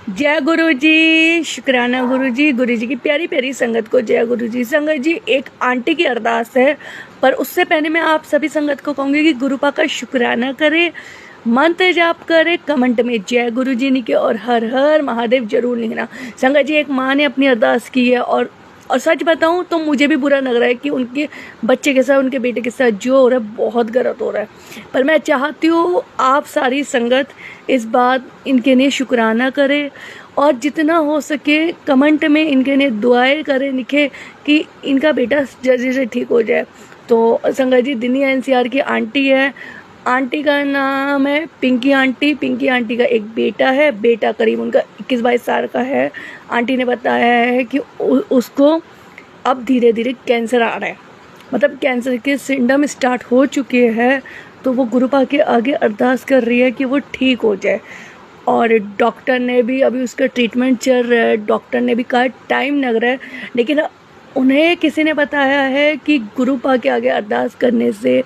जय गुरु जी, शुक्राना गुरु जी की प्यारी प्यारी संगत को जय गुरु जी। संगत जी, एक आंटी की अरदास है, पर उससे पहले मैं आप सभी संगत को कहूँगी कि गुरुपा का शुक्राना करें, मंत्र जाप करें, कमेंट में जय गुरु जी लिखे और हर हर महादेव जरूर लिखना। संगत जी, एक माँ ने अपनी अरदास की है और सच बताऊं तो मुझे भी बुरा लग रहा है कि उनके बच्चे के साथ, उनके बेटे के साथ जो हो रहा है बहुत गलत हो रहा है। पर मैं चाहती हूँ आप सारी संगत इस बात इनके लिए शुक्राना करें और जितना हो सके कमेंट में इनके लिए दुआएं करें, लिखे कि इनका बेटा जल्दी से ठीक हो जाए। तो संगत जी, दिल्ली एनसीआर की आंटी है, आंटी का नाम है पिंकी आंटी। पिंकी आंटी का एक बेटा है, बेटा करीब उनका 21-22 साल का है। आंटी ने बताया है कि उसको अब धीरे धीरे कैंसर आ रहा है, मतलब कैंसर के सिम्टम स्टार्ट हो चुके हैं। तो वो गुरुपा के आगे अरदास कर रही है कि वो ठीक हो जाए। और डॉक्टर ने भी अभी उसका ट्रीटमेंट चल रहा है, डॉक्टर ने भी कहा टाइम लग रहा है, लेकिन उन्हें किसी ने बताया है कि गुरुपा के आगे अरदास करने से,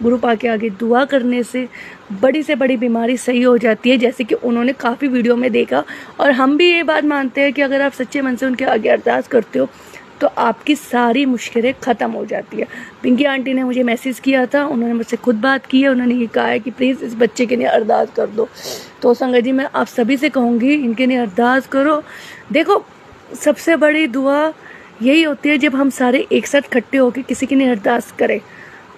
गुरुपा के आगे दुआ करने से बड़ी से बड़ी बीमारी सही हो जाती है, जैसे कि उन्होंने काफ़ी वीडियो में देखा। और हम भी ये बात मानते हैं कि अगर आप सच्चे मन से उनके आगे अरदास करते हो तो आपकी सारी मुश्किलें ख़त्म हो जाती है। पिंकी आंटी ने मुझे मैसेज किया था, उन्होंने मुझसे खुद बात की है, उन्होंने ये कहा है कि प्लीज़ इस बच्चे के लिए अरदास कर दो। तो संगत जी, मैं आप सभी से कहूँगी इनके लिए अरदास करो। देखो, सबसे बड़ी दुआ यही होती है जब हम सारे एक साथ इकट्ठे होकर किसी के लिए अरदास करें,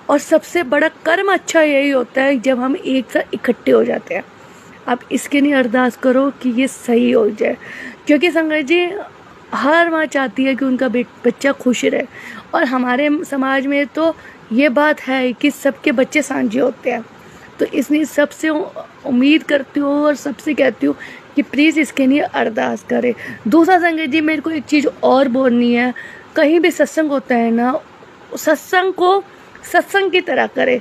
और सबसे बड़ा कर्म अच्छा यही होता है जब हम एक साथ इकट्ठे हो जाते हैं। आप इसके लिए अरदास करो कि ये सही हो जाए, क्योंकि संगत जी, हर माँ चाहती है कि उनका बच्चा खुश रहे। और हमारे समाज में तो ये बात है कि सबके बच्चे सांझे होते हैं। तो इसलिए सबसे उम्मीद करती हूँ और सबसे कहती हूँ कि प्लीज़ इसके लिए अरदास करें। दूसरा संगत जी, मेरे को एक चीज़ और बोलनी है। कहीं भी सत्संग होता है ना, सत्संग को सत्संग की तरह करे,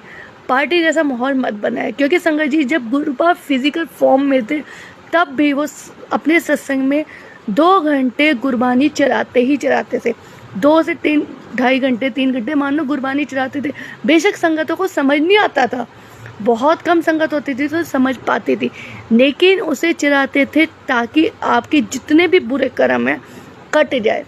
पार्टी जैसा माहौल मत बनाए। क्योंकि संगत जी, जब गुरुपा फिजिकल फॉर्म में थे तब भी वो अपने सत्संग में 2 घंटे गुरबानी चलाते थे। 2 से 2.5 घंटे, 3 घंटे मान लो गुरबानी चलाते थे। बेशक संगतों को समझ नहीं आता था, बहुत कम संगत होती थी तो समझ पाती थी, लेकिन उसे चलाते थे ताकि आपके जितने भी बुरे कर्म हैं कट जाए।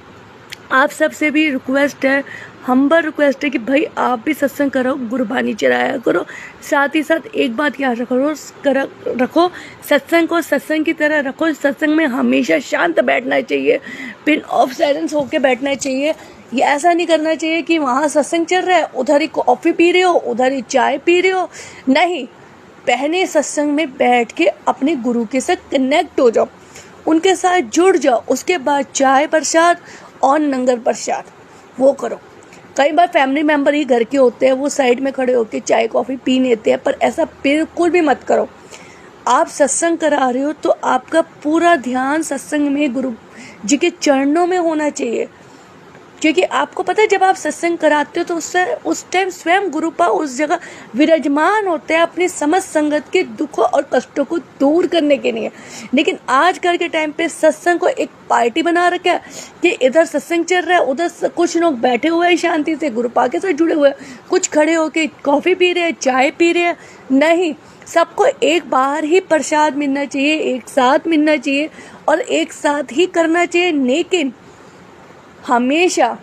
आप सबसे भी रिक्वेस्ट है, हम्बल रिक्वेस्ट है कि भाई आप भी सत्संग करो, गुरबानी चलाया करो। साथ ही साथ एक बात याद रखो, सत्संग को सत्संग की तरह रखो। सत्संग में हमेशा शांत बैठना चाहिए, पिन ऑफ साइलेंस होके बैठना चाहिए। ये ऐसा नहीं करना चाहिए कि वहाँ सत्संग चल रहा है, उधर ही कॉफ़ी पी रहे हो, उधर ही चाय पी रहे हो। नहीं, पहले सत्संग में बैठ के अपने गुरु के साथ कनेक्ट हो जाओ, उनके साथ जुड़ जाओ, उसके बाद चाय प्रसाद और लंगर प्रसाद वो करो। कई बार फैमिली मेम्बर ही घर के होते हैं, वो साइड में खड़े होकर चाय कॉफ़ी पी लेते हैं, पर ऐसा बिल्कुल भी मत करो। आप सत्संग करा रहे हो तो आपका पूरा ध्यान सत्संग में गुरु जी के चरणों में होना चाहिए। क्योंकि आपको पता है, जब आप सत्संग कराते हो तो उस टाइम स्वयं गुरुपा उस जगह विराजमान होते हैं अपनी समस्त संगत के दुखों और कष्टों को दूर करने के लिए। लेकिन आजकल के टाइम पे सत्संग को एक पार्टी बना रखा है कि इधर सत्संग चल रहा है, उधर कुछ लोग बैठे हुए हैं शांति से गुरुपा के साथ जुड़े हुए हैं, कुछ खड़े होके कॉफ़ी पी रहे हैं, चाय पी रहे हैं। नहीं, सबको एक बार ही प्रसाद मिलना चाहिए, एक साथ मिलना चाहिए और एक साथ ही करना चाहिए। लेकिन हमेशा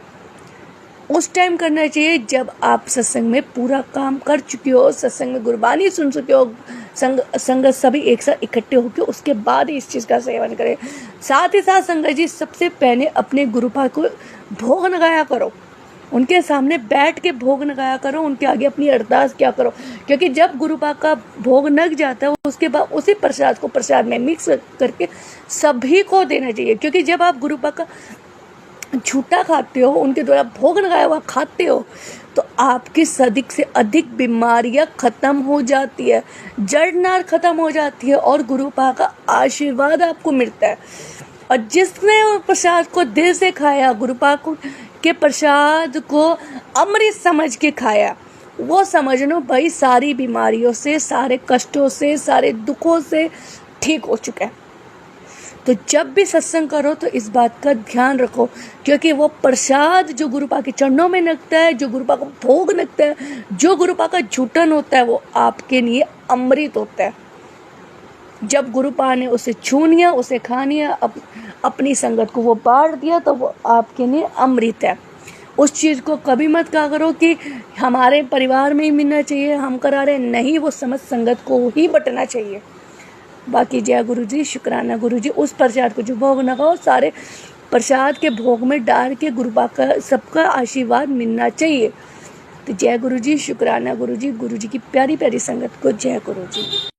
उस टाइम करना चाहिए जब आप सत्संग में पूरा काम कर चुके हो, सत्संग में गुरबानी सुन चुके हो, संगत सभी एक साथ इकट्ठे होकर, उसके बाद ही इस चीज़ का सेवन करें। साथ ही साथ संगत जी, सबसे पहले अपने गुरुपा को भोग लगाया करो, उनके सामने बैठ के भोग लगाया करो, उनके आगे अपनी अरदास क्या करो। क्योंकि जब गुरुपा का भोग लग जाता है उसके बाद उसी प्रसाद को प्रसाद में मिक्स करके सभी को देना चाहिए। क्योंकि जब आप गुरुपा का झूठा खाते हो, उनके द्वारा भोग लगाया हुआ खाते हो, तो आपकी अधिक से अधिक बीमारियां खत्म हो जाती है, जड़ नार खत्म हो जाती है और गुरुपा का आशीर्वाद आपको मिलता है। और जिसने प्रसाद को दिल से खाया, गुरुपा के प्रसाद को अमृत समझ के खाया, वो समझ लो भाई सारी बीमारियों से, सारे कष्टों से, सारे दुखों से ठीक हो चुका है। तो जब भी सत्संग करो तो इस बात का ध्यान रखो, क्योंकि वो प्रसाद जो गुरुपा के चरणों में लगता है, जो गुरुपा को भोग लगता है, जो गुरुपा का झूठन होता है, वो आपके लिए अमृत होता है। जब गुरुपा ने उसे छू लिया, उसे खा लिया, अपनी संगत को वो बांट दिया, तो वो आपके लिए अमृत है। उस चीज़ को कभी मत कहा करो कि हमारे परिवार में ही मिलना चाहिए, हम करा रहे नहीं, वो समस्त संगत को ही बंटना चाहिए। बाकी जय गुरु जी, शुक्राना गुरु जी। उस प्रसाद को जो भोग लगाओ, सारे प्रसाद के भोग में डाल के गुरुपा का सबका आशीर्वाद मिलना चाहिए। तो जय गुरु जी, शुक्राना गुरु जी की प्यारी प्यारी संगत को जय गुरु जी।